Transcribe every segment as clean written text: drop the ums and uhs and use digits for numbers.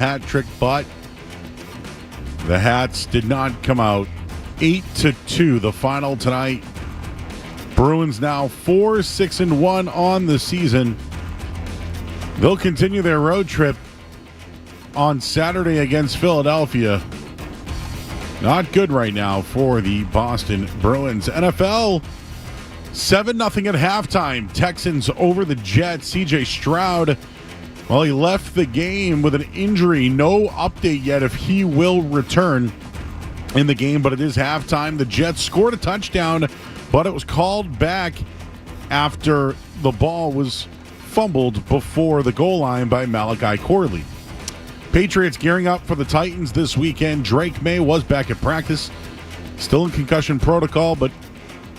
hat trick, but the Hats did not come out. 8-2, the final tonight. Bruins now 4-6-1 on the season. They'll continue their road trip on Saturday against Philadelphia. Not good right now for the Boston Bruins. NFL, 7-0 at halftime. Texans over the Jets. C.J. Stroud, well, he left the game with an injury. No update yet if he will return in the game, but it is halftime. The Jets scored a touchdown, but it was called back after the ball was fumbled before the goal line by Malachi Corley. Patriots gearing up for the Titans this weekend. Drake May was back at practice, still in concussion protocol, but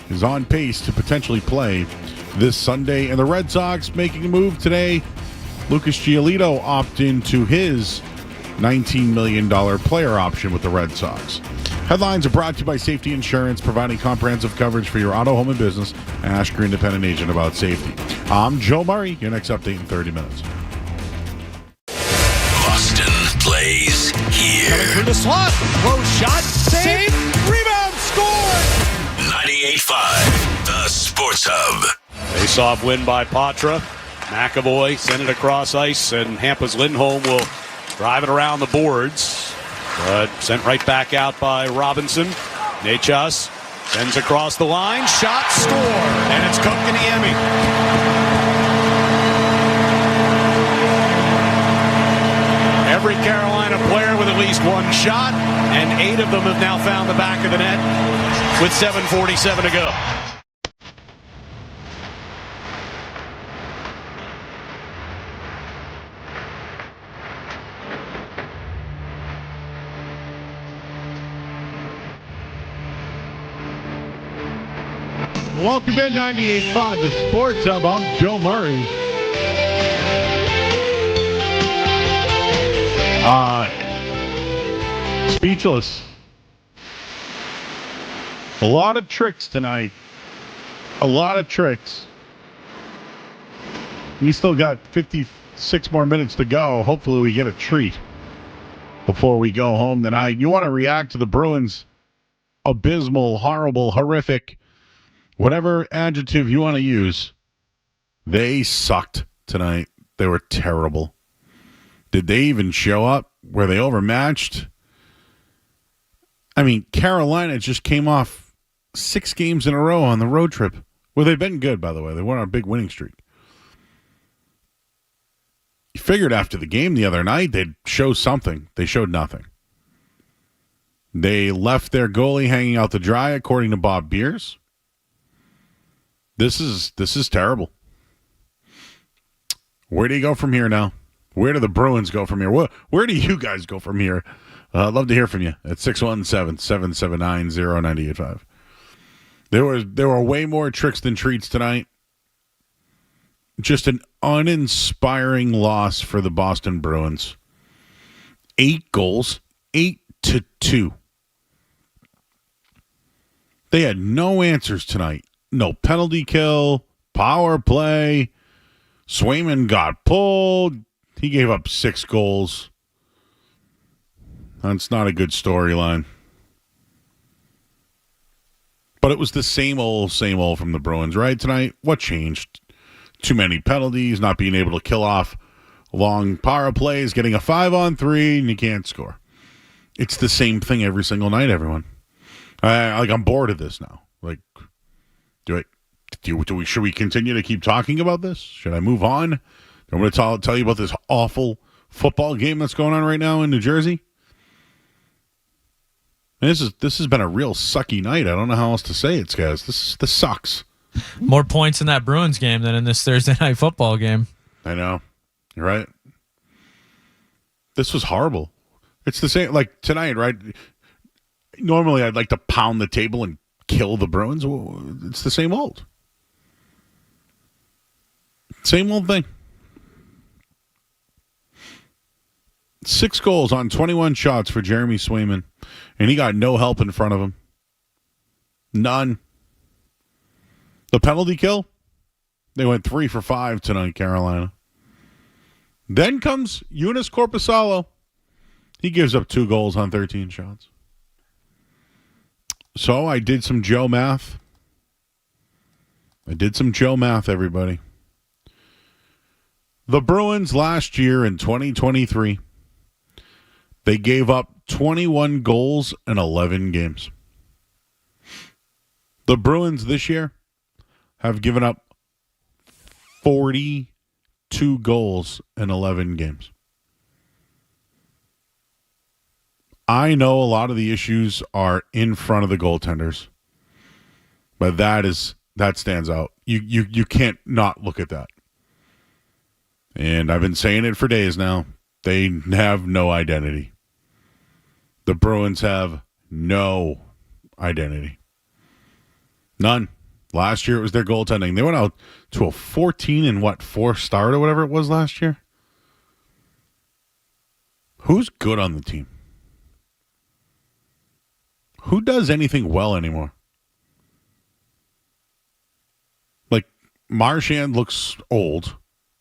is on pace to potentially play this Sunday. And the Red Sox making a move today. Lucas Giolito opted into his $19 million player option with the Red Sox. Headlines are brought to you by Safety Insurance, providing comprehensive coverage for your auto, home, and business. Ask your independent agent about safety. I'm Joe Murray. Your next update in 30 minutes. Boston plays here. Coming through the slot. Close shot. Save. Rebound. Score. 98.5, the Sports Hub. Face-off win by Patra. McAvoy sent it across ice, and Hampa's Lindholm will drive it around the boards. But sent right back out by Robinson. Nechas sends across the line. Shot, score. And it's Kotkaniemi. Every Carolina player with at least one shot, and 8 of them have now found the back of the net with 7:47 to go. Welcome in 98.5, the Sports Hub. I'm Joe Murray. Speechless. A lot of tricks tonight. A lot of tricks. We still got 56 more minutes to go. Hopefully we get a treat before we go home tonight. You want to react to the Bruins' abysmal, horrible, horrific, whatever adjective you want to use. They sucked tonight. They were terrible. Did they even show up? Were they overmatched? I mean, Carolina just came off 6 games in a row on the road trip. Well, they've been good, by the way. They went on a big winning streak. You figured after the game the other night they'd show something. They showed nothing. They left their goalie hanging out to dry, according to Bob Beers. This is terrible. Where do you go from here now? Where do the Bruins go from here? Where do you guys go from here? I'd love to hear from you at 617-779-0985. There were way more tricks than treats tonight. Just an uninspiring loss for the Boston Bruins. 8 goals, 8-2. They had no answers tonight. No penalty kill, power play. Swayman got pulled. He gave up 6 goals. That's not a good storyline. But it was the same old from the Bruins, right, tonight? What changed? Too many penalties, not being able to kill off long power plays, getting a 5-on-3, and you can't score. It's the same thing every single night, everyone. I'm bored of this now. Should we continue to keep talking about this? Should I move on? I'm going to tell you about this awful football game that's going on right now in New Jersey. And this has been a real sucky night. I don't know how else to say it, guys. This sucks. More points in that Bruins game than in this Thursday night football game. I know. You're right. This was horrible. It's the same, like tonight, right? Normally I'd like to pound the table and kill the Bruins. Well, it's the same old. Same old thing. 6 goals on 21 shots for Jeremy Swayman, and he got no help in front of him. None. The penalty kill, they went 3 for 5 tonight, Carolina. Then comes Eunice Corpusalo. He gives up 2 goals on 13 shots. So I did some Joe math. Everybody. The Bruins last year in 2023, they gave up 21 goals in 11 games. The Bruins this year have given up 42 goals in 11 games. I know a lot of the issues are in front of the goaltenders, but that stands out. You can't not look at that. And I've been saying it for days now. They have no identity. The Bruins have no identity. None. Last year it was their goaltending. They went out to a 4 start or whatever it was last year. Who's good on the team? Who does anything well anymore? Like, Marchand looks old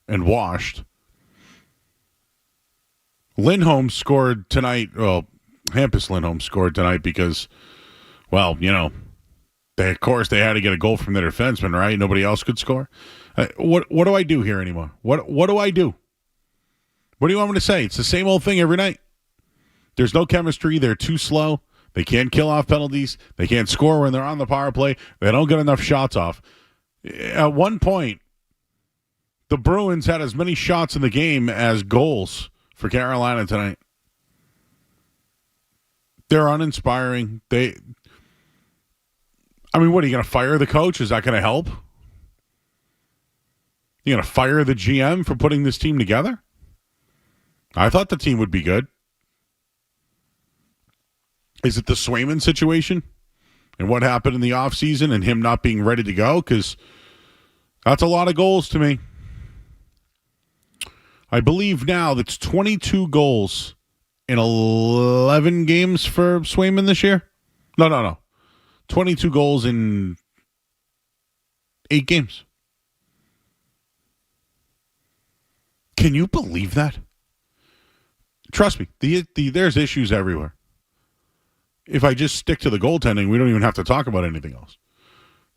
and washed. Lindholm scored tonight. Well, Hampus Lindholm scored tonight because, well, you know, they had to get a goal from their defenseman, right? Nobody else could score. What do I do here anymore? What do I do? What do you want me to say? It's the same old thing every night. There's no chemistry. They're too slow. They can't kill off penalties. They can't score when they're on the power play. They don't get enough shots off. At one point, the Bruins had as many shots in the game as goals for Carolina tonight. They're uninspiring. What are you going to fire the coach? Is that going to help? You going to fire the GM for putting this team together? I thought the team would be good. Is it the Swayman situation and what happened in the offseason and him not being ready to go? Because that's a lot of goals to me. I believe now that's 22 goals in 11 games for Swayman this year. No. 22 goals in 8 games. Can you believe that? Trust me, there's issues everywhere. If I just stick to the goaltending, we don't even have to talk about anything else.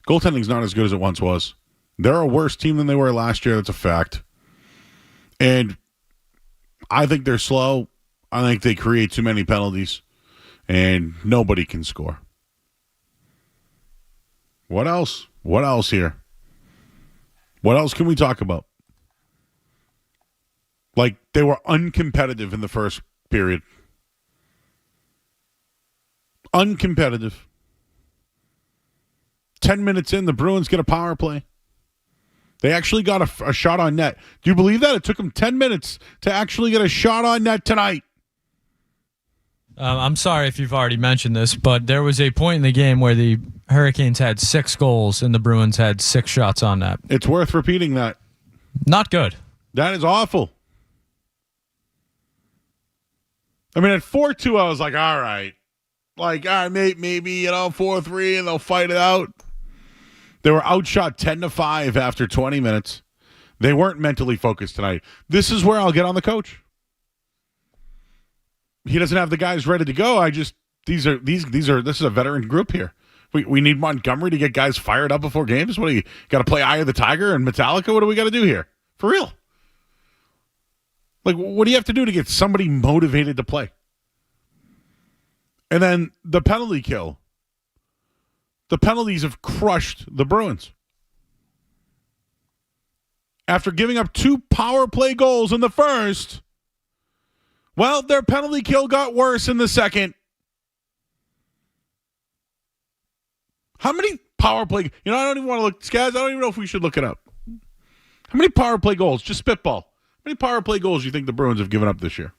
Goaltending's not as good as it once was. They're a worse team than they were last year. That's a fact. And I think they're slow. I think they create too many penalties. And nobody can score. What else? What else here? What else can we talk about? Like, they were uncompetitive in the first period. Uncompetitive. 10 minutes in, the Bruins get a power play. They actually got a shot on net. Do you believe that? It took them 10 minutes to actually get a shot on net tonight. I'm sorry if you've already mentioned this, but there was a point in the game where the Hurricanes had 6 goals and the Bruins had 6 shots on net. It's worth repeating that. Not good. That is awful. At 4-2, I was like, all right. Like, all right, maybe 4-3, and they'll fight it out. They were outshot 10-5 after 20 minutes. They weren't mentally focused tonight. This is where I'll get on the coach. He doesn't have the guys ready to go. This is a veteran group here. We need Montgomery to get guys fired up before games. What do you got to play Eye of the Tiger and Metallica? What do we got to do here? For real. Like, what do you have to do to get somebody motivated to play? And then the penalty kill. The penalties have crushed the Bruins. After giving up 2 power play goals in the first, well, their penalty kill got worse in the second. How many power play... I don't even want to look... Guys, I don't even know if we should look it up. How many power play goals? Just spitball. How many power play goals do you think the Bruins have given up this year?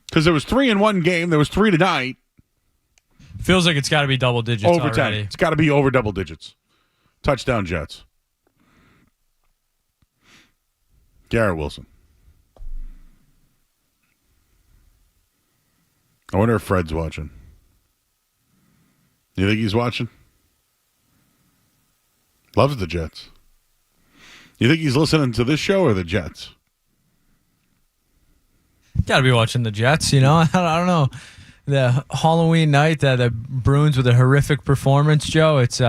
Because there was 3 in one game. There was 3 tonight. Feels like it's got to be double digits over already. 10. It's got to be over double digits. Touchdown Jets. Garrett Wilson. I wonder if Fred's watching. You think he's watching? Loves the Jets. You think he's listening to this show or the Jets? Got to be watching the Jets, I don't know. The Halloween night, the Bruins with a horrific performance, Joe. It's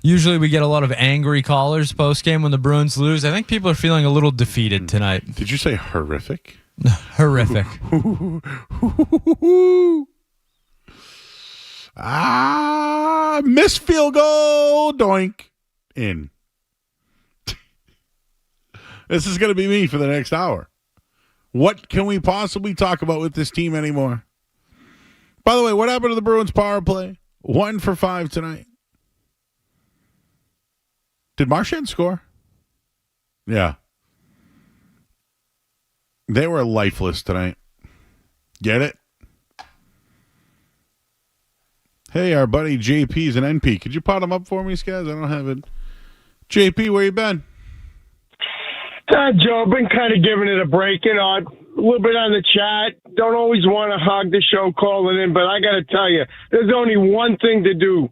usually we get a lot of angry callers post-game when the Bruins lose. I think people are feeling a little defeated tonight. Did you say horrific? Horrific. Missed field goal. Doink. In. This is going to be me for the next hour. What can we possibly talk about with this team anymore? By the way, what happened to the Bruins power play? 1 for 5 tonight. Did Marchand score? Yeah. They were lifeless tonight. Get it? Hey, our buddy JP's an NP. Could you pot him up for me, Skaz? I don't have it. JP, where you been? Joe, I've been kind of giving it a break. A little bit on the chat. Don't always want to hog the show calling in, but I got to tell you, there's only one thing to do.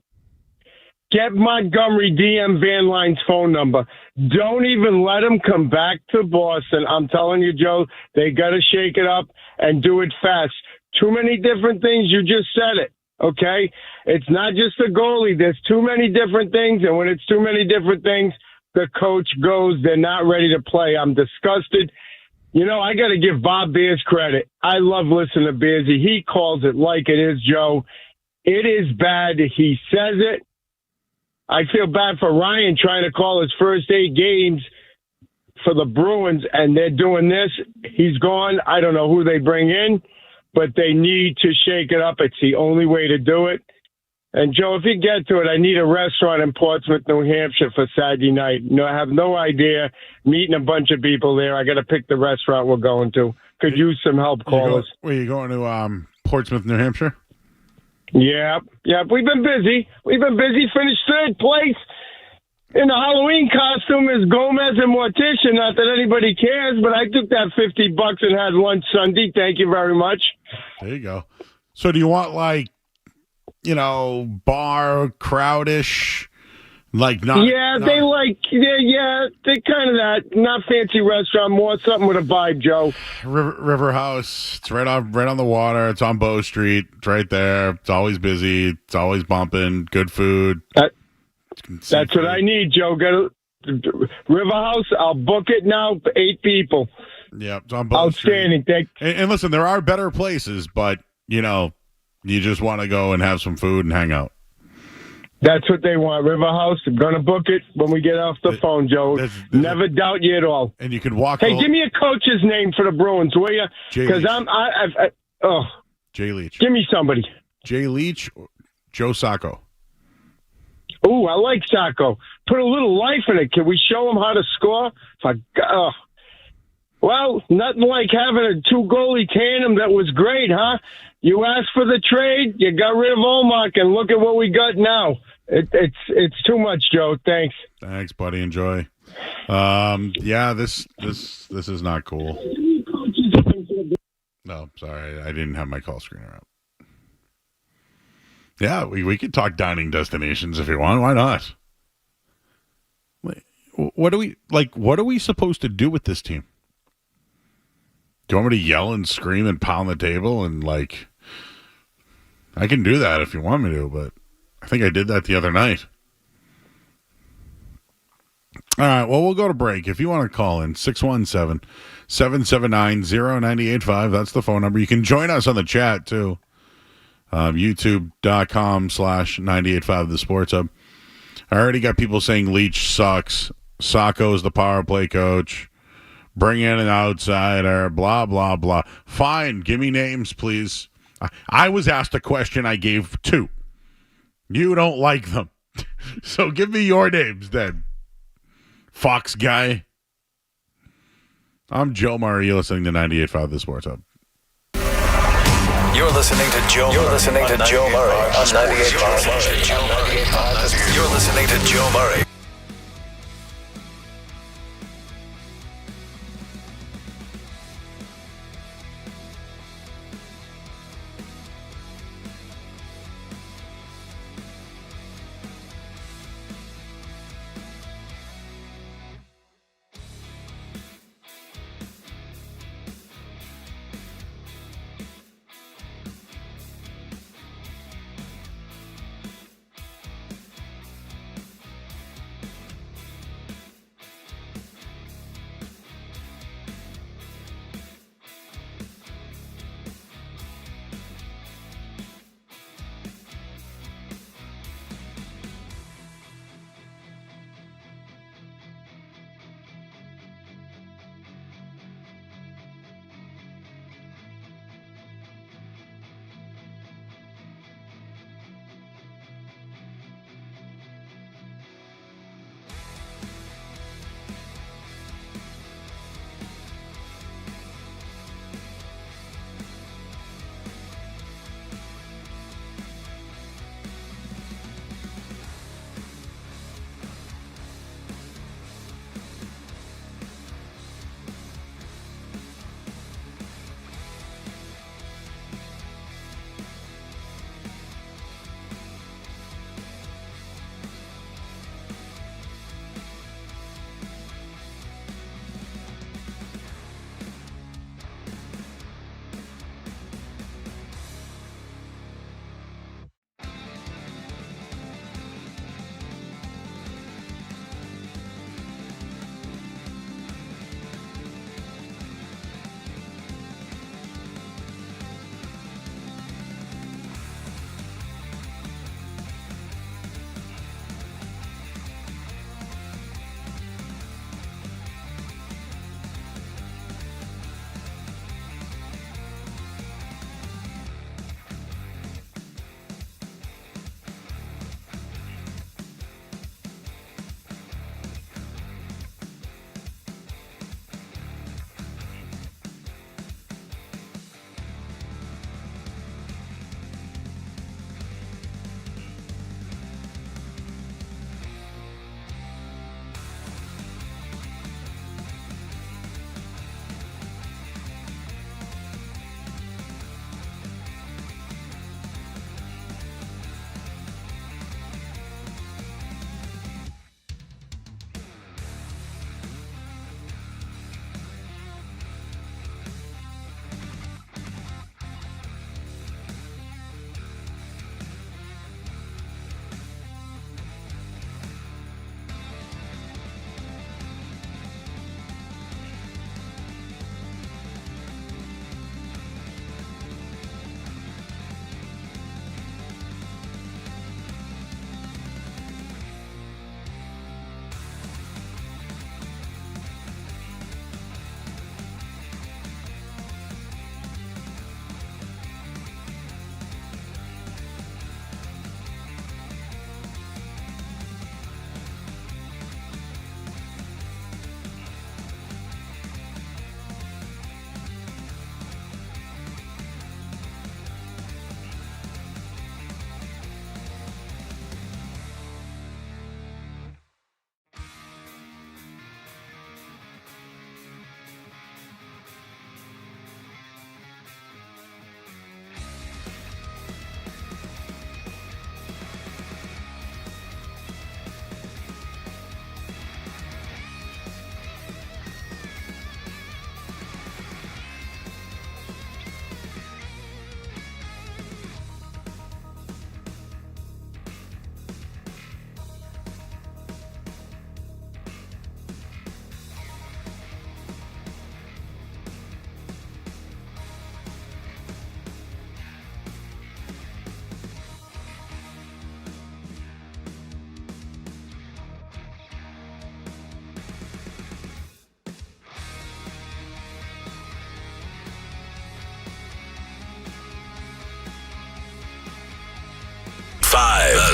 Get Montgomery DM Van Line's phone number. Don't even let him come back to Boston. I'm telling you, Joe, they got to shake it up and do it fast. Too many different things. You just said it, okay? It's not just the goalie. There's too many different things, and when it's too many different things, the coach goes, they're not ready to play. I'm disgusted. I got to give Bob Beers credit. I love listening to Beersy. He calls it like it is, Joe. It is bad. He says it. I feel bad for Ryan trying to call his first 8 games for the Bruins, and they're doing this. He's gone. I don't know who they bring in, but they need to shake it up. It's the only way to do it. And, Joe, if you get to it, I need a restaurant in Portsmouth, New Hampshire for Saturday night. I have no idea. Meeting a bunch of people there. I got to pick the restaurant we're going to. Could use some help, callers. Where you going to Portsmouth, New Hampshire? Yeah. We've been busy. Finished 3rd place in the Halloween costume as Gomez and Morticia. Not that anybody cares, but I took that $50 and had lunch Sunday. Thank you very much. There you go. So do you want bar crowdish, not? Yeah, they they're kind of that. Not fancy restaurant, more something with a vibe, Joe. River House. It's right on the water. It's on Bow Street. It's right there. It's always busy. It's always bumping. Good food. That's what I need, Joe. River House. I'll book it now. 8 people. Yeah, it's on Bow Street. Outstanding. And listen, there are better places, but you just want to go and have some food and hang out. That's what they want. River House. I'm going to book it when we get off the phone, Joe. Never doubt you at all. And you can walk. Hey, give me a coach's name for the Bruins, will you? Because Jay Leach. Give me somebody. Jay Leach, Joe Sacco. Ooh, I like Sacco. Put a little life in it. Can we show him how to score? Well, nothing like having a 2-goalie tandem. That was great, huh? You asked for the trade, you got rid of Olmark, and look at what we got now. It's too much, Joe. Thanks. Thanks, buddy. Enjoy. This is not cool. No, sorry, I didn't have my call screener up. Yeah, we could talk dining destinations if you want. Why not? What are we supposed to do with this team? Do you want me to yell and scream and pound the table and I can do that if you want me to, but I think I did that the other night. All right, well, we'll go to break. If you want to call in, 617-779-0985. That's the phone number. You can join us on the chat, too. YouTube.com/985 The Sports Hub. I already got people saying Leach sucks. Sacco's the power play coach. Bring in an outsider, blah, blah, blah. Fine, give me names, please. I was asked a question, I gave 2. You don't like them. So give me your names then. Fox guy. I'm Joe Murray. You're listening to 98.5 The Sports Hub. You're listening to Joe Murray on 98.5. You're listening to Joe Murray.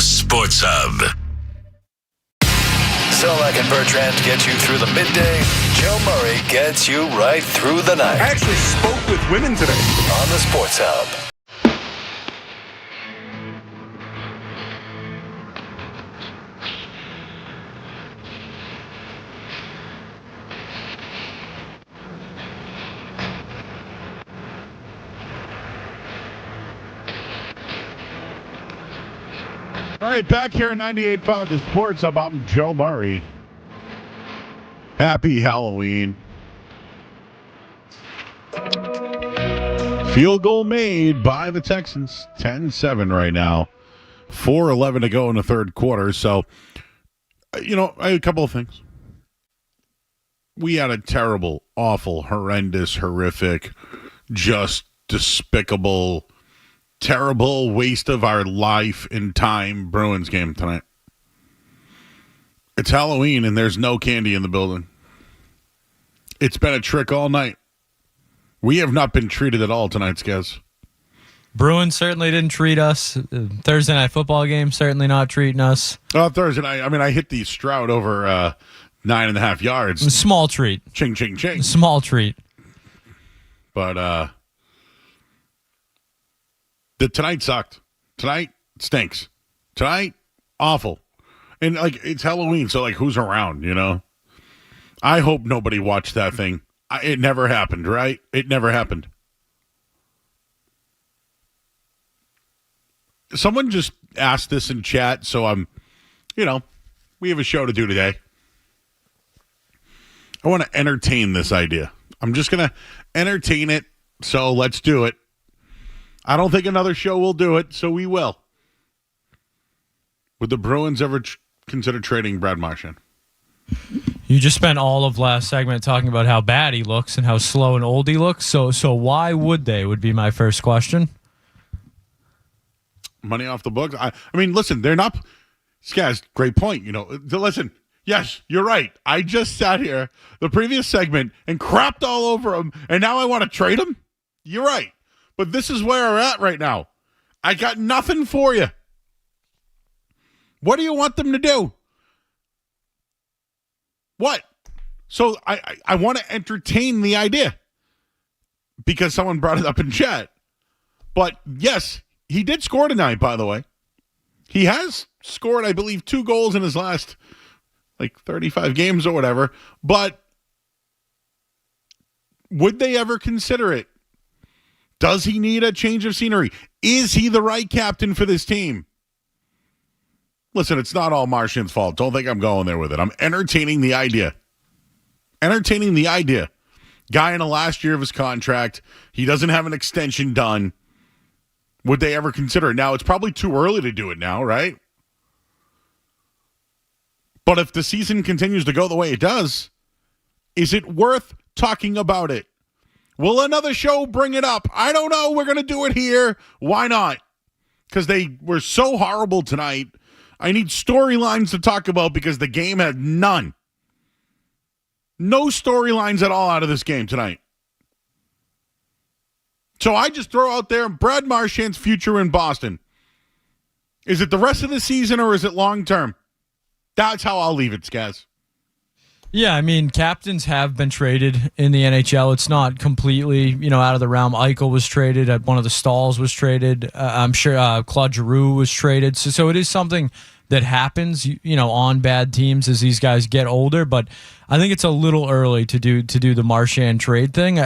Sports Hub. Zolak and Bertrand get you through the midday. Joe Murray gets you right through the night. I actually spoke with women today. On the Sports Hub. All right, back here at 98.5 The Sports Hub. I'm Joe Murray. Happy Halloween. Field goal made by the Texans. 10-7 right now. 4:11 to go in the third quarter. So, I had a couple of things. We had a terrible, awful, horrendous, horrific, just despicable, terrible waste of our life and time Bruins game tonight. It's Halloween and there's no candy in the building. It's been a trick all night. We have not been treated at all tonight, guys. Bruins certainly didn't treat us. Thursday night football game certainly not treating us. Thursday night, I hit the Stroud over 9.5 yards. Small treat. Ching, ching, ching. Small treat. But tonight sucked. Tonight stinks. Tonight, awful. And, it's Halloween, so, who's around, I hope nobody watched that thing. It never happened, right? It never happened. Someone just asked this in chat, so I'm, we have a show to do today. I want to entertain this idea. I'm just going to entertain it, so let's do it. I don't think another show will do it, so we will. Would the Bruins ever consider trading Brad Marchand? You just spent all of last segment talking about how bad he looks and how slow and old he looks. So why would they, would be my first question. Money off the books? I mean, listen, they're not... Skaz, great point. Listen, yes, you're right. I just sat here, the previous segment, and crapped all over him, and now I want to trade him? You're right. But this is where we're at right now. I got nothing for you. What do you want them to do? What? So I want to entertain the idea because someone brought it up in chat. But yes, he did score tonight, by the way. He has scored, I believe, 2 goals in his last 35 games or whatever. But would they ever consider it? Does he need a change of scenery? Is he the right captain for this team? Listen, it's not all Marchand's fault. Don't think I'm going there with it. I'm entertaining the idea. Entertaining the idea. Guy in the last year of his contract. He doesn't have an extension done. Would they ever consider it? Now, it's probably too early to do it now, right? But if the season continues to go the way it does, is it worth talking about it? Will another show bring it up? I don't know. We're going to do it here. Why not? Because they were so horrible tonight. I need storylines to talk about because the game had none. No storylines at all out of this game tonight. So I just throw out there Brad Marchand's future in Boston. Is it the rest of the season or is it long term? That's how I'll leave it, Skaz. Yeah, I mean, captains have been traded in the NHL. It's not completely, out of the realm. Eichel was traded. One of the Stalls was traded. I'm sure Claude Giroux was traded. So it is something that happens, on bad teams as these guys get older. But I think it's a little early to do the Marchand trade thing.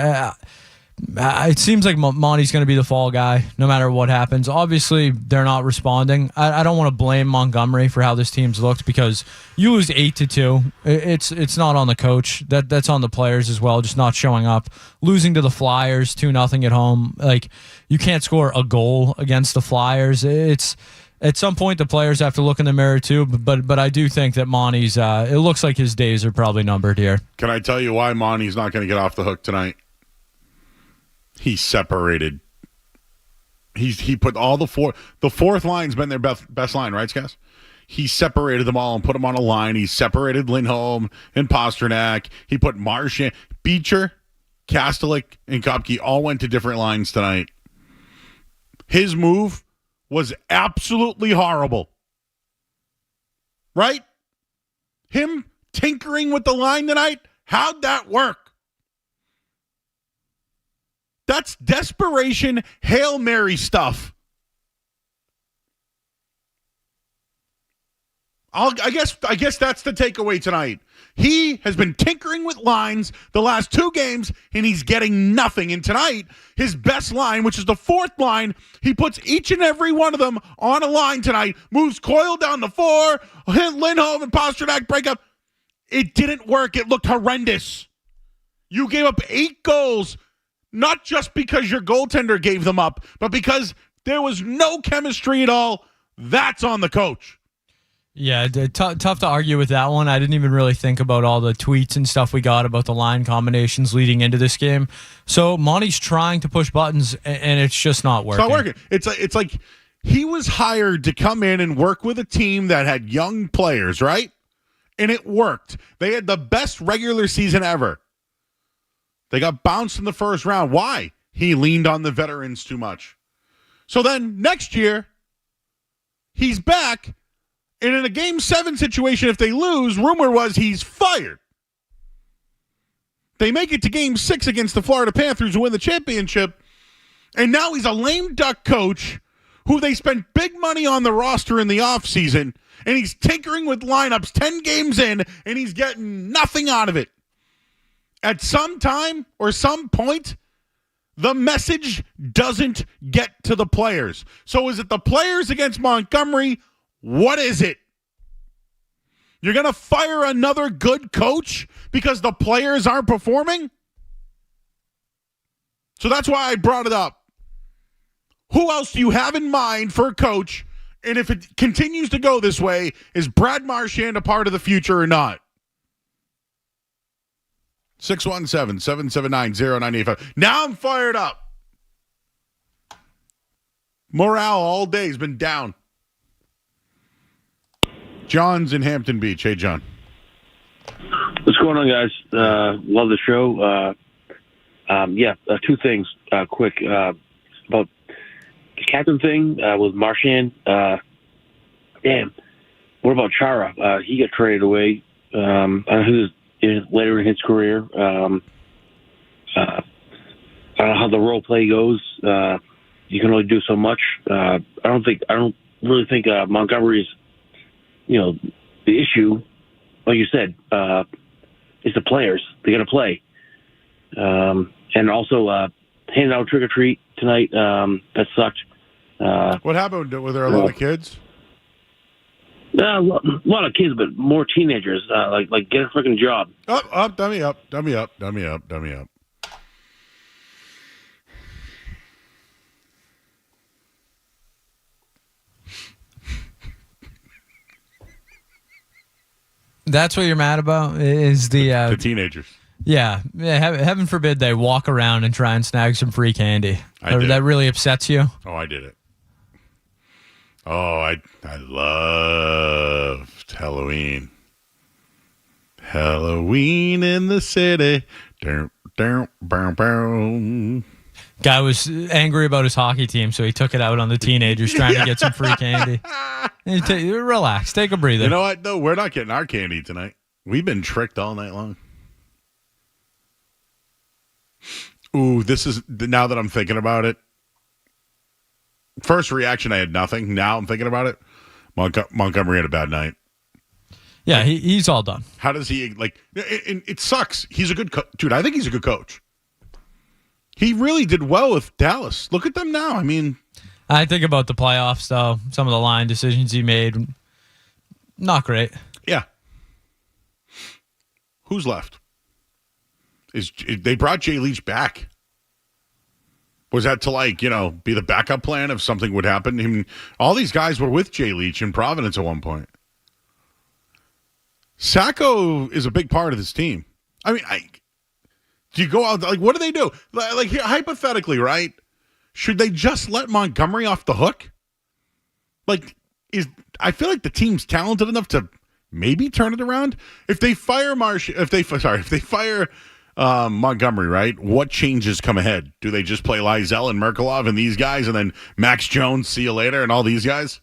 It seems like Monty's going to be the fall guy no matter what happens. Obviously, they're not responding. I don't want to blame Montgomery for how this team's looked because you lose 8-2. It's not on the coach. That's on the players as well, just not showing up. Losing to the Flyers 2-0 at home. You can't score a goal against the Flyers. It's at some point the players have to look in the mirror too. But I do think that Monty's. It looks like his days are probably numbered here. Can I tell you why Monty's not going to get off the hook tonight? He's separated. He put all the fourth line's been their best line, right, Skaz? He separated them all and put them on a line. He separated Lindholm and Pasternak. He put Marchand, Beecher, Kastelik, and Kopke all went to different lines tonight. His move was absolutely horrible. right? Him tinkering with the line tonight, how'd that work? That's desperation, Hail Mary stuff. I guess that's the takeaway tonight. He has been tinkering with lines the last 2 games, and he's getting nothing. And tonight, his best line, which is the 4th line, he puts each and every one of them on a line tonight, moves Coyle down to 4, Lindholm and Pastrnak break up. It didn't work. It looked horrendous. You gave up 8 goals, not just because your goaltender gave them up, but because there was no chemistry at all. That's on the coach. Yeah, tough to argue with that one. I didn't even really think about all the tweets and stuff we got about the line combinations leading into this game. So Monty's trying to push buttons, and it's just not working. It's not working. It's like he was hired to come in and work with a team that had young players, right? And it worked. They had the best regular season ever. They got bounced in the first round. Why? He leaned on the veterans too much. So then next year, he's back. And in a Game 7 situation, if they lose, rumor was he's fired. They make it to Game 6 against the Florida Panthers who win the championship, and now he's a lame duck coach who they spent big money on the roster in the offseason, and he's tinkering with lineups 10 games in, and he's getting nothing out of it. At some time or some point, the message doesn't get to the players. So is it the players against Montgomery? What is it? You're going to fire another good coach because the players aren't performing? So that's why I brought it up. Who else do you have in mind for a coach? And if it continues to go this way, is Brad Marchand a part of the future or not? 617-779-0985. Now I'm fired up. Morale all day has been down. John's in Hampton Beach. Hey, John. What's going on, guys? Love the show. 2 things quick. About the captain thing with Marchand. Damn. What about Chara? He got traded away. I don't know who is later in his career. I don't know how the role play goes. You can only do so much. I don't really think Montgomery's, the issue, like you said, is the players. They got to play. And also, handing out trick or treat tonight, that sucked. What happened? Were there a lot of kids? A lot of kids, but more teenagers. Like get a freaking job. Dummy up. That's what you're mad about? Is the teenagers. Yeah. Heaven forbid they walk around and try and snag some free candy. That really upsets you? Oh, I did it. Oh, I loved Halloween. Halloween in the city. Guy was angry about his hockey team, so he took it out on the teenagers trying to get some free candy. Relax. Take a breather. You know what, though? We're not getting our candy tonight. We've been tricked all night long. Ooh, this is, now that I'm thinking about it, first reaction, I had nothing. Now I'm thinking about it. Montgomery had a bad night. Yeah, he's all done. How does he, it sucks. He's a good dude, I think he's a good coach. He really did well with Dallas. Look at them now. I mean, I think about the playoffs, though. Some of the line decisions he made, not great. Yeah. Who's left? They brought Jay Leach back. Was that to, be the backup plan if something would happen? I mean, all these guys were with Jay Leach in Providence at one point. Sacco is a big part of this team. I mean, do you go out, what do they do? Here, hypothetically, right? Should they just let Montgomery off the hook? I feel like the team's talented enough to maybe turn it around. If they fire Montgomery, right? What changes come ahead? Do they just play Lysell and Merkelov and these guys, and then Max Jones, see you later, and all these guys?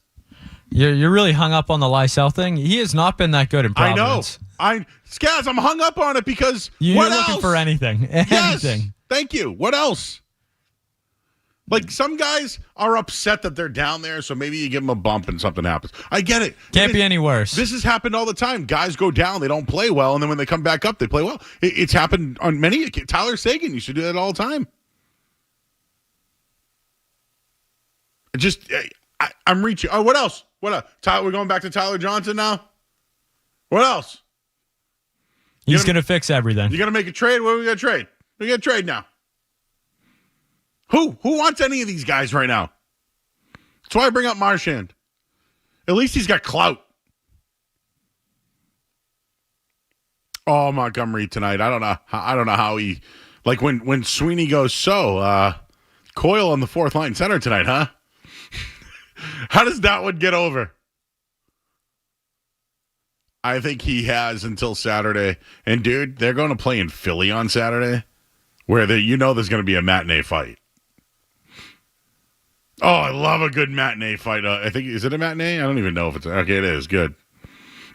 You're really hung up on the Lysell thing. He has not been that good in Providence. I know. Skaz, I'm hung up on it because You're what looking else? for anything. Yes. Anything. Thank you. What else? Like, some guys are upset that they're down there, so maybe you give them a bump and something happens. I get it. Can't be any worse. This has happened all the time. Guys go down, they don't play well, and then when they come back up, they play well. It's happened on many. Tyler Seguin used to do that all the time. I'm reaching. Oh, what else? What else? We're going back to Tyler Johnson now? What else? He's going to fix everything. You going to make a trade? What are we going to trade? We're going to trade now. Who wants any of these guys right now? That's why I bring up Marchand. At least he's got clout. Oh, Montgomery tonight. I don't know how he, like when Sweeney goes, Coyle on the fourth line center tonight, huh? How does that one get over? I think he has until Saturday. And dude, they're going to play in Philly on Saturday, where there's going to be a matinee fight. Oh, I love a good matinee fight. I think, is it a matinee? I don't even know if it's... Okay, it is. Good.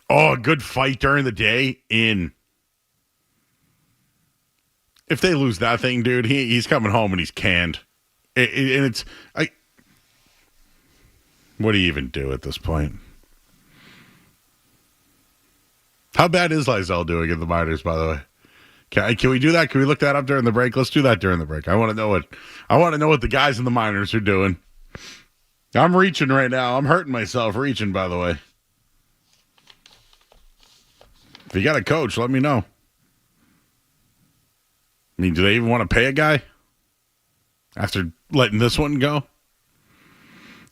Oh, a good fight during the day in... If they lose that thing, dude, he's coming home and he's canned. And it's... What do you even do at this point? How bad is Lysell doing in the minors, by the way? Can we do that? Can we look that up during the break? Let's do that during the break. I want to know what the guys in the minors are doing. I'm reaching right now. I'm hurting myself reaching, by the way. If you got a coach, let me know. I mean, do they even want to pay a guy after letting this one go?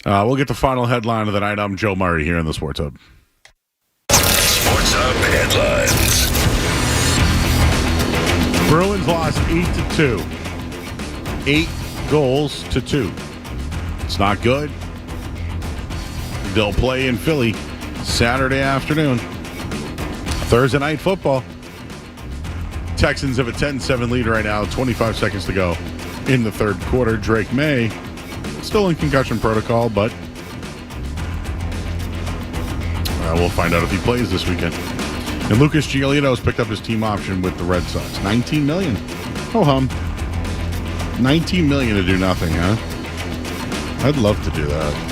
We'll get the final headline of the night. I'm Joe Murray here in the Sports Hub. Sports Hub headlines. Bruins lost 8-2. 8 goals to 2. It's not good. They'll play in Philly Saturday afternoon. Thursday night football. Texans have a 10-7 lead right now. 25 seconds to go in the third quarter. Drake May still in concussion protocol, but we'll find out if he plays this weekend. And Lucas Giolito has picked up his team option with the Red Sox. $19 million. Oh, hum. $19 million to do nothing, huh? I'd love to do that.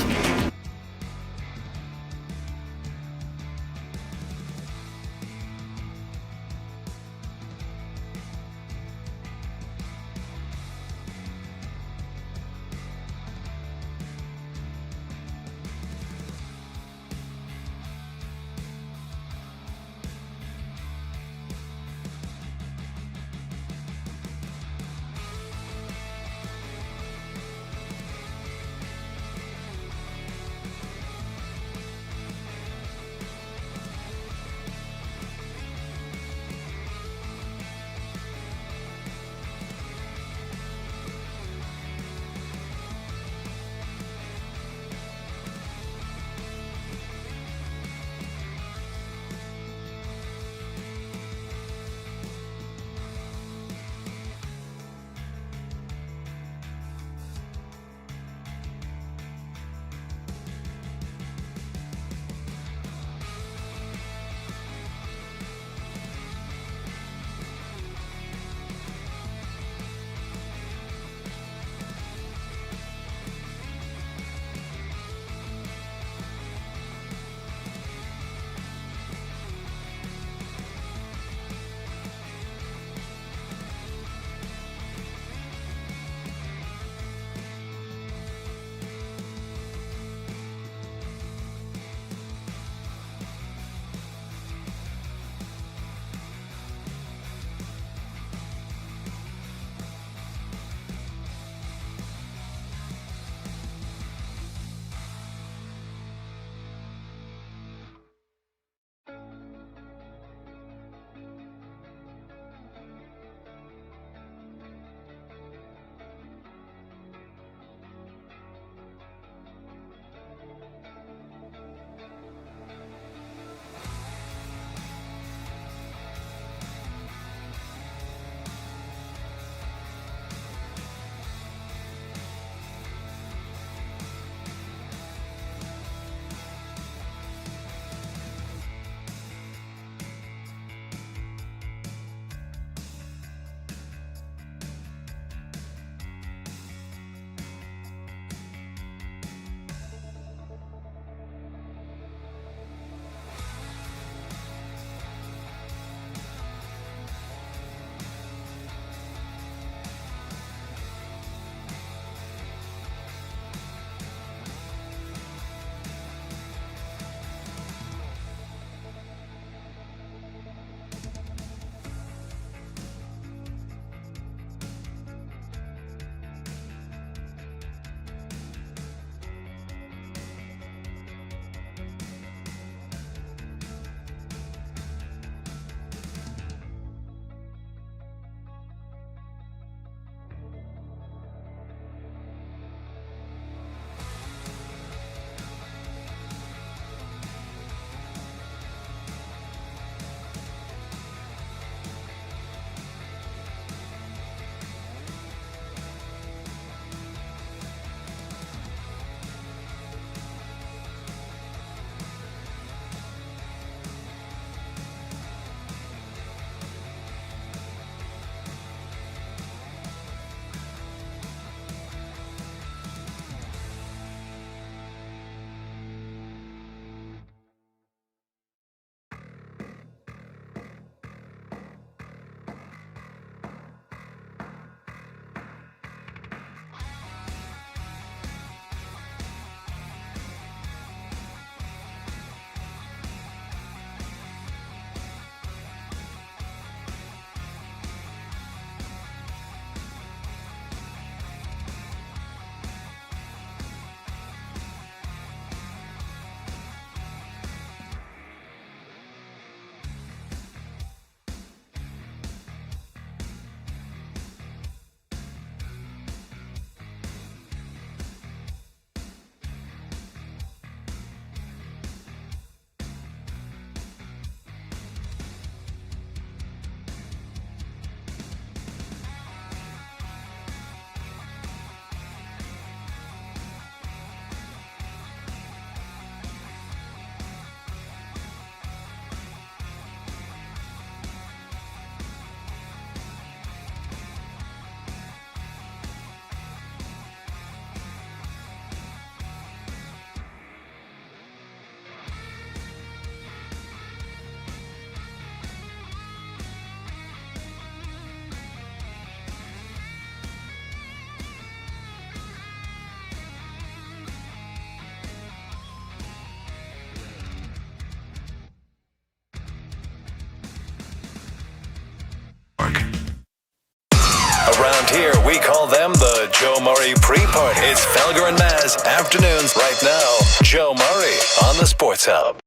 We call them the Joe Murray Pre-Party. It's Felger and Maz afternoons right now. Joe Murray on the Sports Hub.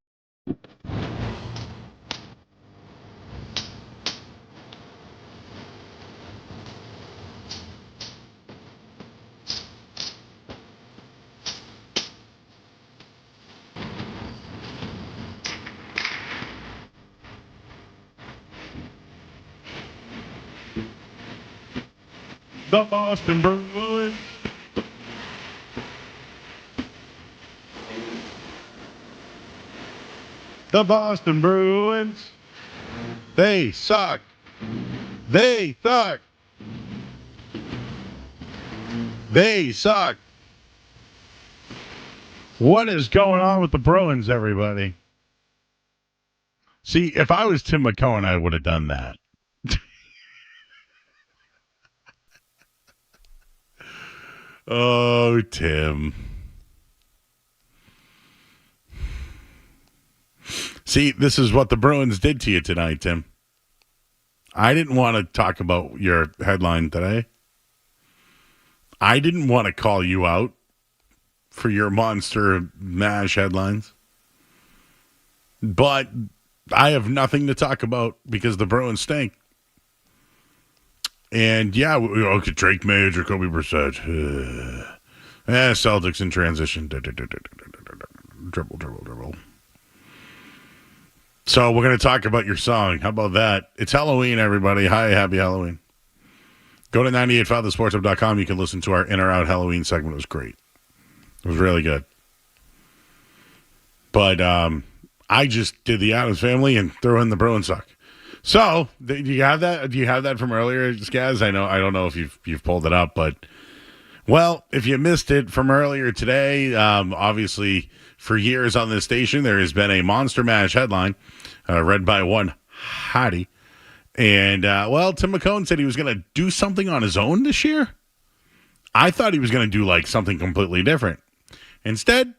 The Boston Bruins. The Boston Bruins. They suck. They suck. They suck. What is going on with the Bruins, everybody? See, if I was Tim McCohen, I would have done that. Oh, Tim. See, this is what the Bruins did to you tonight, Tim. I didn't want to talk about your headline today. I didn't want to call you out for your monster MASH headlines. But I have nothing to talk about because the Bruins stink. And yeah, okay, Drake May, Jacoby Brissett. Celtics in transition. Dribble. So we're going to talk about your song. How about that? It's Halloween, everybody. Hi, happy Halloween. Go to 985thesportshub.com. You can listen to our In or Out Halloween segment. It was great. It was really good. But I just did the Addams Family and threw in the Bruins suck. So, do you have that? Do you have that from earlier, Skaz? I don't know if you've pulled it up, but well, if you missed it from earlier today, obviously for years on this station there has been a Monster Mash headline read by one Hottie, and well, Tim McCohen said he was going to do something on his own this year. I thought he was going to do like something completely different. Instead,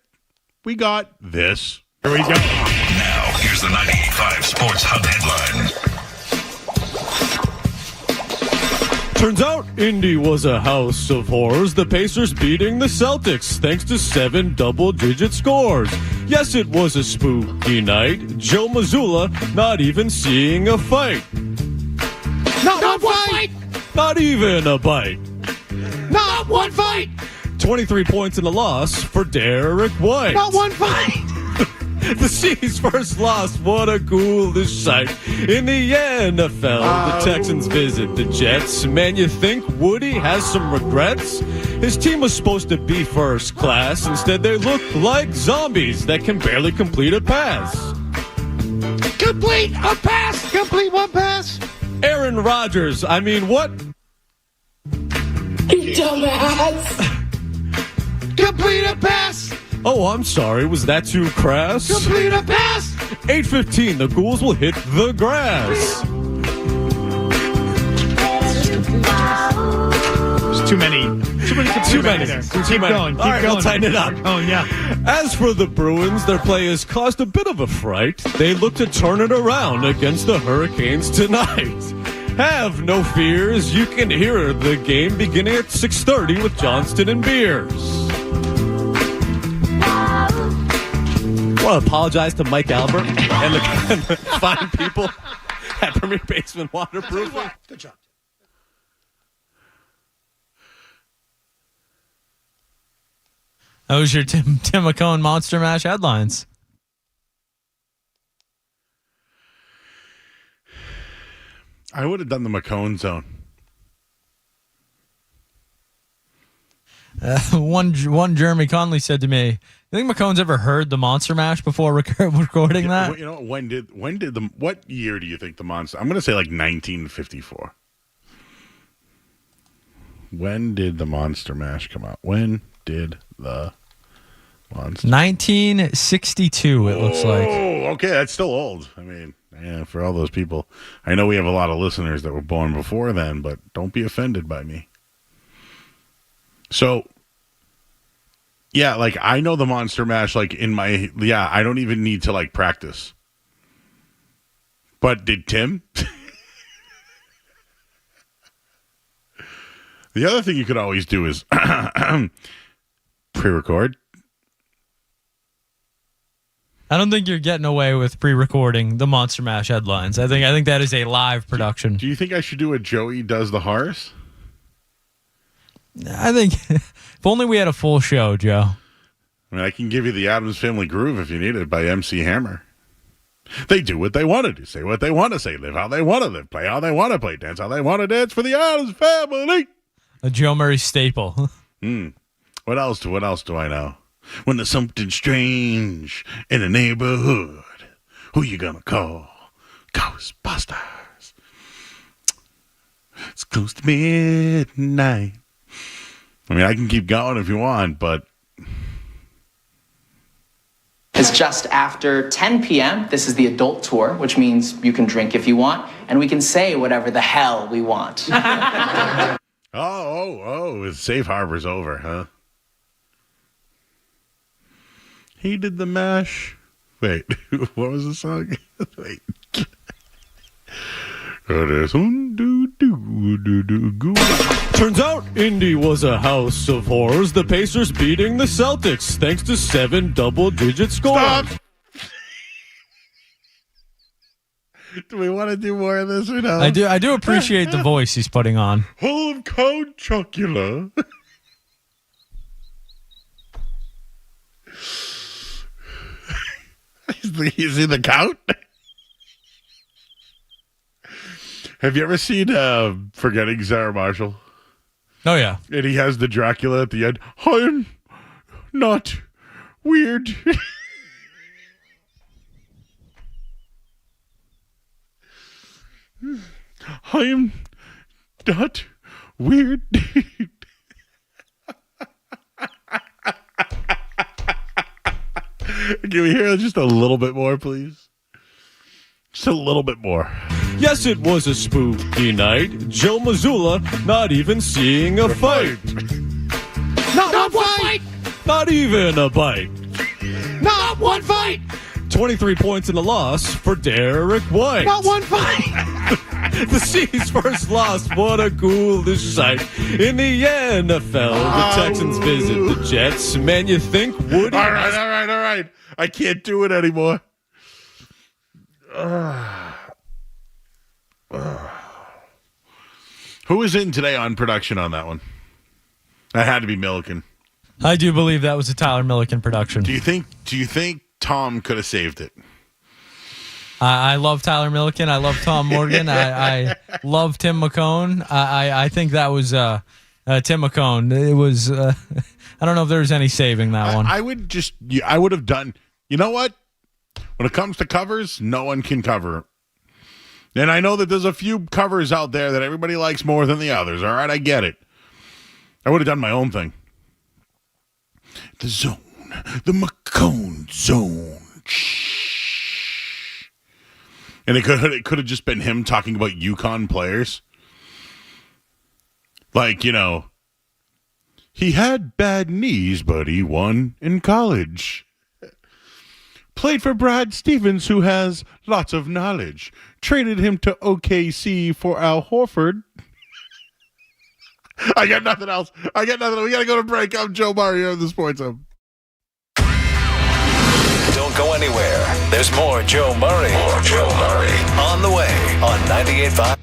we got this. Here we go. Now, here's the 98.5 Sports Hub headline. Turns out Indy was a house of horrors. The Pacers beating the Celtics thanks to 7 double-digit scores. Yes, it was a spooky night. Joe Mazzulla not even seeing a fight. Not one fight! Not even a bite. Not one fight! 23 points in a loss for Derek White. Not one fight! The C's first loss. What a ghoulish sight. In the NFL, the Texans visit the Jets. Man, you think Woody has some regrets? His team was supposed to be first class. Instead, they look like zombies that can barely complete a pass. Complete a pass! Complete one pass! Aaron Rodgers, I mean, what? You dumbass! Complete a pass! Oh, I'm sorry. Was that too crass? Complete a pass! 8:15. The Ghouls will hit the grass. There's too many there. Keep going. All right, we'll tighten it up. Oh, yeah. As for the Bruins, their play has caused a bit of a fright. They look to turn it around against the Hurricanes tonight. Have no fears. You can hear the game beginning at 6:30 with Johnston and Beers. I want to apologize to Mike Albert and the fine people at Premier Basement Waterproofing. Good job. That was your Tim McCohen Monster Mash headlines. I would have done the McCohen zone. One Jeremy Conley said to me, "You think McCone's ever heard the Monster Mash before recording that?" You know, what year do you think the Monster? I'm going to say like 1954. When did the Monster Mash come out? When did the Monster? 1962. It looks like. Oh, okay, that's still old. I mean, yeah, for all those people, I know we have a lot of listeners that were born before then, but don't be offended by me. So, yeah, like I know the Monster Mash, like I don't even need to like practice. But did Tim? The other thing you could always do is pre-record. I don't think you're getting away with pre-recording the Monster Mash headlines. I think that is a live production. Do you think I should do what Joey does the horse? I think if only we had a full show, Joe. I mean, I can give you the Addams Family Groove if you need it by MC Hammer. They do what they want to do, say what they want to say, live how they want to live, play how they want to play, dance how they want to dance for the Addams Family. A Joe Murray staple. What else do I know? When there's something strange in the neighborhood, who you gonna call? Ghostbusters. It's close to midnight. I mean, I can keep going if you want, but... It's just after 10 p.m. This is the adult tour, which means you can drink if you want, and we can say whatever the hell we want. Oh, Safe Harbor's over, huh? He did the mash. Wait, what was the song? Wait. Turns out Indy was a house of horrors. The Pacers beating the Celtics thanks to 7 double-digit scores. Stop! Do we want to do more of this or no? I do appreciate the voice he's putting on. Full of Count Chocula. Is he the Count? Have you ever seen Forgetting Sarah Marshall? Oh, yeah. And he has the Dracula at the end. I'm not weird. I'm not weird. Can we hear just a little bit more, please? Just a little bit more. Yes, it was a spooky night. Joe Mazzulla not even seeing a fight. Not one fight. Not even a bite. Not one fight. 23 points in a loss for Derek White. Not one fight. The C's first loss. What a ghoulish sight. In the NFL, the Texans visit the Jets. Man, you think Woody... All right. I can't do it anymore. Who was in today on production on that one? That had to be Milliken. I do believe that was a Tyler Milliken production. Do you think Tom could have saved it? I love Tyler Milliken. I love Tom Morgan. I love Tim McCone. I think that was Tim McCone. It was. I don't know if there was any saving that one. I would have done. You know what? When it comes to covers, no one can cover. And I know that there's a few covers out there that everybody likes more than the others. All right, I get it. I would have done my own thing. The zone. The McCone zone. And it could have just been him talking about UConn players. Like, he had bad knees, but he won in college. Played for Brad Stevens, who has lots of knowledge. Traded him to OKC for Al Horford. I got nothing else. We got to go to break. I'm Joe Murray on the Sports Hub. Don't go anywhere. There's more Joe Murray. On the way on 98.5.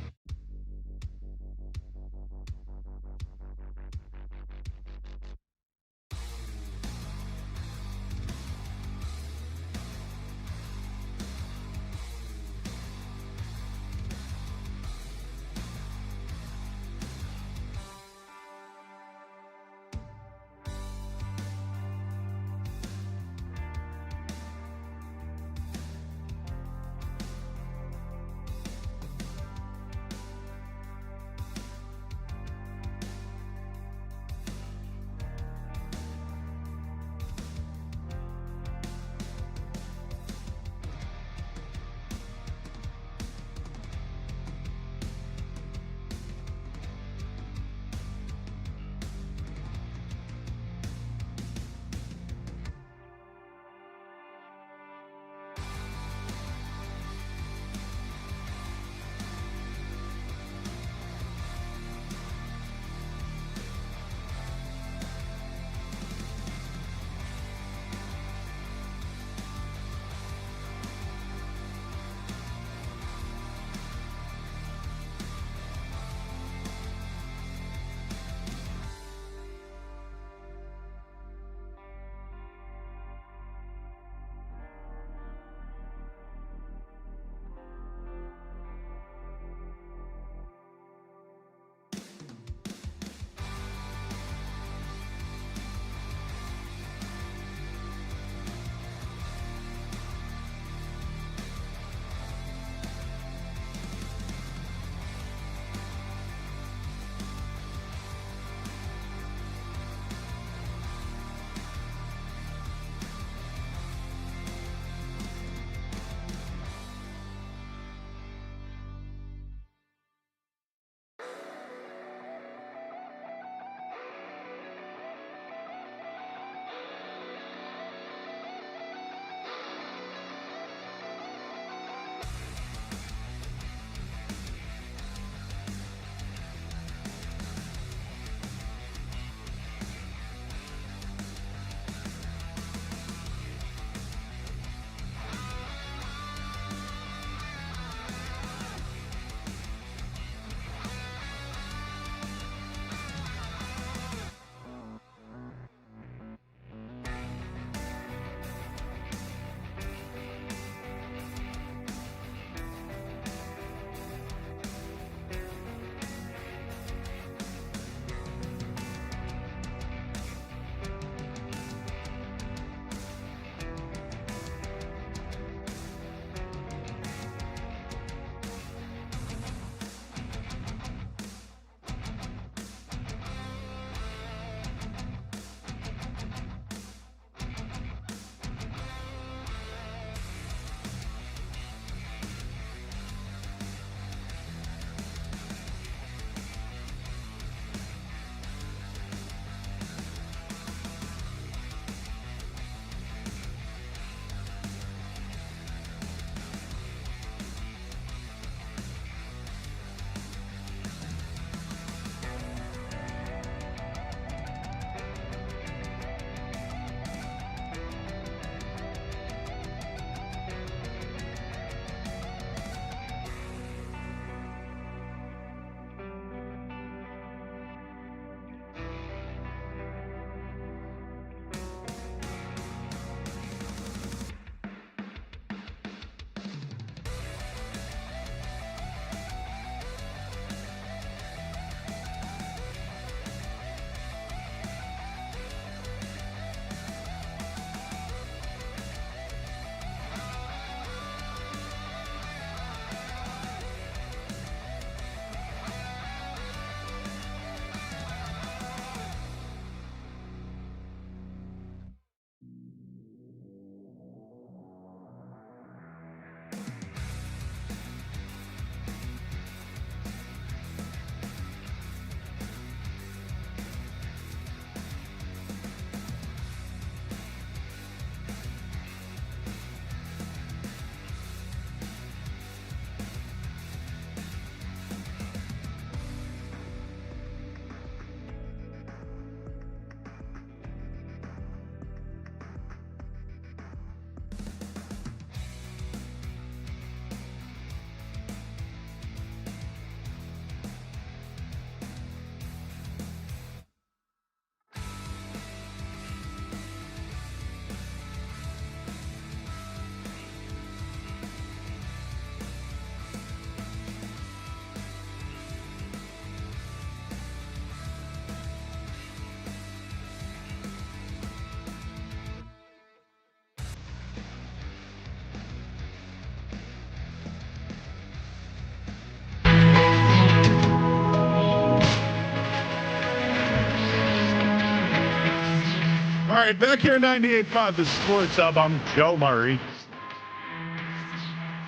right, back here 98.5, the Sports Hub. I'm Joe Murray.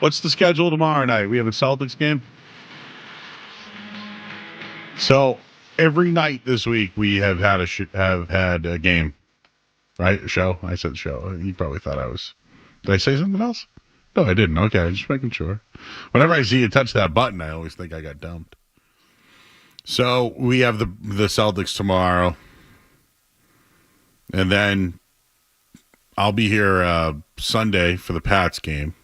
What's the schedule tomorrow night? We have a Celtics game. So every night this week we have had a game, right? A show. I said show. You probably thought I was. Did I say something else? No, I didn't. Okay, just making sure. Whenever I see you touch that button, I always think I got dumped. So we have the Celtics tomorrow, and then I'll be here Sunday for the Pats game.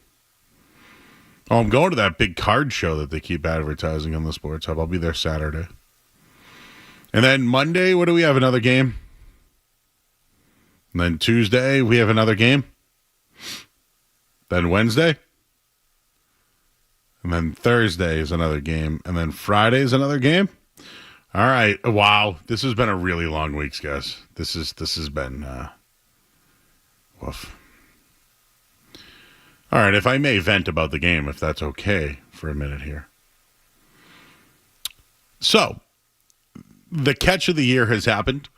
Oh, I'm going to that big card show that they keep advertising on the Sports Hub. I'll be there Saturday. And then Monday, what do we have? Another game. And then Tuesday, we have another game. Then Wednesday. And then Thursday is another game. And then Friday is another game. All right. Wow. This has been a really long week, guys. This has been woof. All right, if I may vent about the game, if that's okay for a minute here. So, the catch of the year has happened.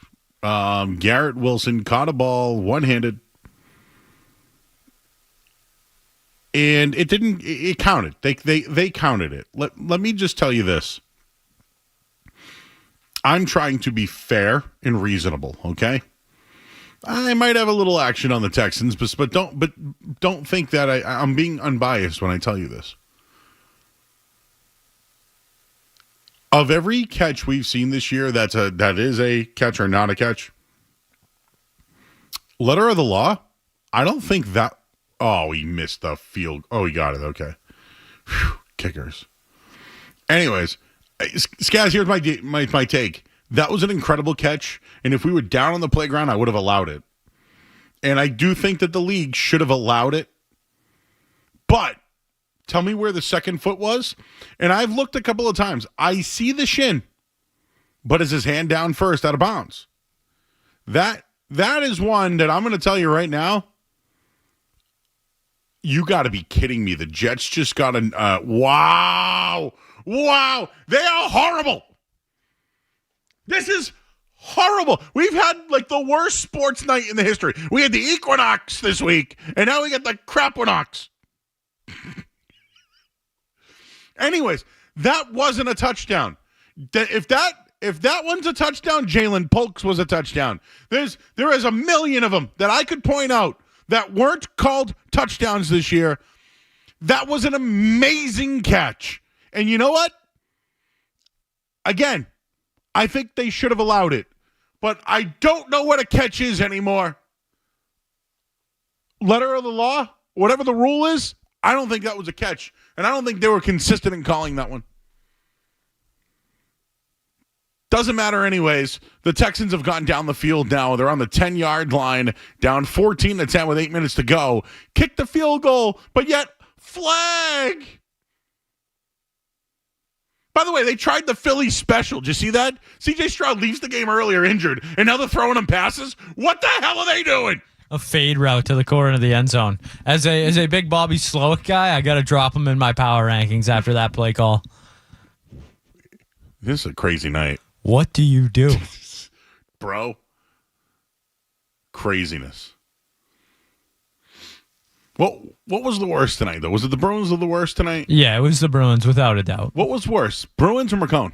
Garrett Wilson caught a ball one-handed, and it counted. They counted it. Let me just tell you this. I'm trying to be fair and reasonable, okay? I might have a little action on the Texans, but don't think that I'm being unbiased when I tell you this. Of every catch we've seen this year, that is a catch or not a catch. Letter of the law, I don't think that. Oh, he missed the field. Oh, he got it. Okay, whew, kickers. Anyways, Skaz, here's my take. That was an incredible catch, and if we were down on the playground, I would have allowed it. And I do think that the league should have allowed it. But tell me where the second foot was. And I've looked a couple of times. I see the shin, but is his hand down first out of bounds? That is one that I'm going to tell you right now. You got to be kidding me. The Jets just got a wow. They are horrible. This is horrible. We've had like the worst sports night in the history. We had the Equinox this week, and now we got the Crapwinox. Anyways, that wasn't a touchdown. If that one's a touchdown, Jalen Polks was a touchdown. There is a million of them that I could point out that weren't called touchdowns this year. That was an amazing catch. And you know what? Again, I think they should have allowed it. But I don't know what a catch is anymore. Letter of the law, whatever the rule is, I don't think that was a catch. And I don't think they were consistent in calling that one. Doesn't matter anyways. The Texans have gotten down the field now. They're on the 10-yard line, down 14-10 with 8 minutes to go. Kick the field goal, but yet flag. By the way, they tried the Philly special. Did you see that? C.J. Stroud leaves the game earlier injured, and now they're throwing him passes? What the hell are they doing? A fade route to the corner of the end zone. As a big Bobby Slowick guy, I got to drop him in my power rankings after that play call. This is a crazy night. What do you do? Bro. Craziness. What was the worst tonight, though? Was it the Bruins or the worst tonight? Yeah, it was the Bruins, without a doubt. What was worse, Bruins or McCone?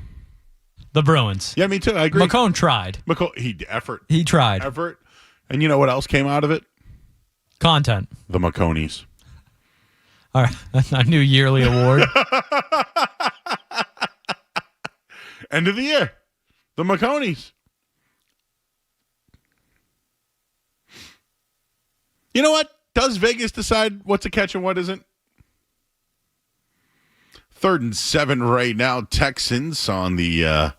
The Bruins. Yeah, me too. I agree. McCone tried. He tried. Effort. And you know what else came out of it? Content. The McConies. All right. That's a new yearly award. End of the year. The McConies. You know what? Does Vegas decide what's a catch and what isn't? 3rd and 7 right now. Texans on the